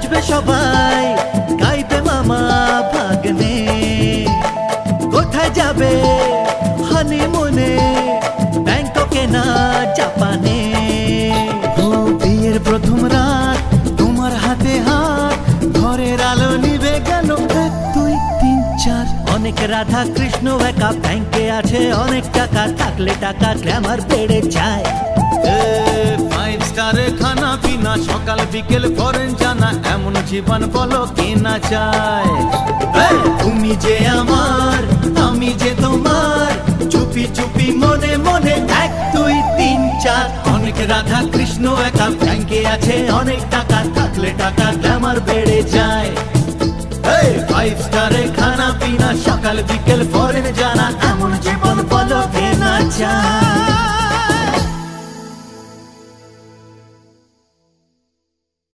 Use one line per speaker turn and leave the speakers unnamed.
নাচবে সবাই, গাইবে মামা ভাগ্নে। কোথায় যাবে হানিমুনে, ব্যাংককে না জাপানে। ও বিয়ের প্রথম রাত, তোমার হাতে হাত, ঘরের আলো নিবে গেল 1 2 3 4। অনেক রাধা কৃষ্ণ একা, ব্যাংকে আছে অনেক টাকা, থাকলে টাকা গ্ল্যামার বেড়ে যায়।
5 স্টারে খানা পিনা, সকাল বিকেল ফরেন জানা, এমন জীবন বলো কে না চায়।
তুমি যে আমার, আমি যে তোমার, চুপি চুপি মনে মনে 1 2 3 4। অনেক রাধা কৃষ্ণ একা, ব্যাংকে আছে অনেক টাকা, থাকলে টাকা গ্ল্যামার বেড়ে যায়।
5 স্টারে খানা পিনা, সকাল বিকেল ফরেন জানা, এমন জীবন বলো কে না চায়।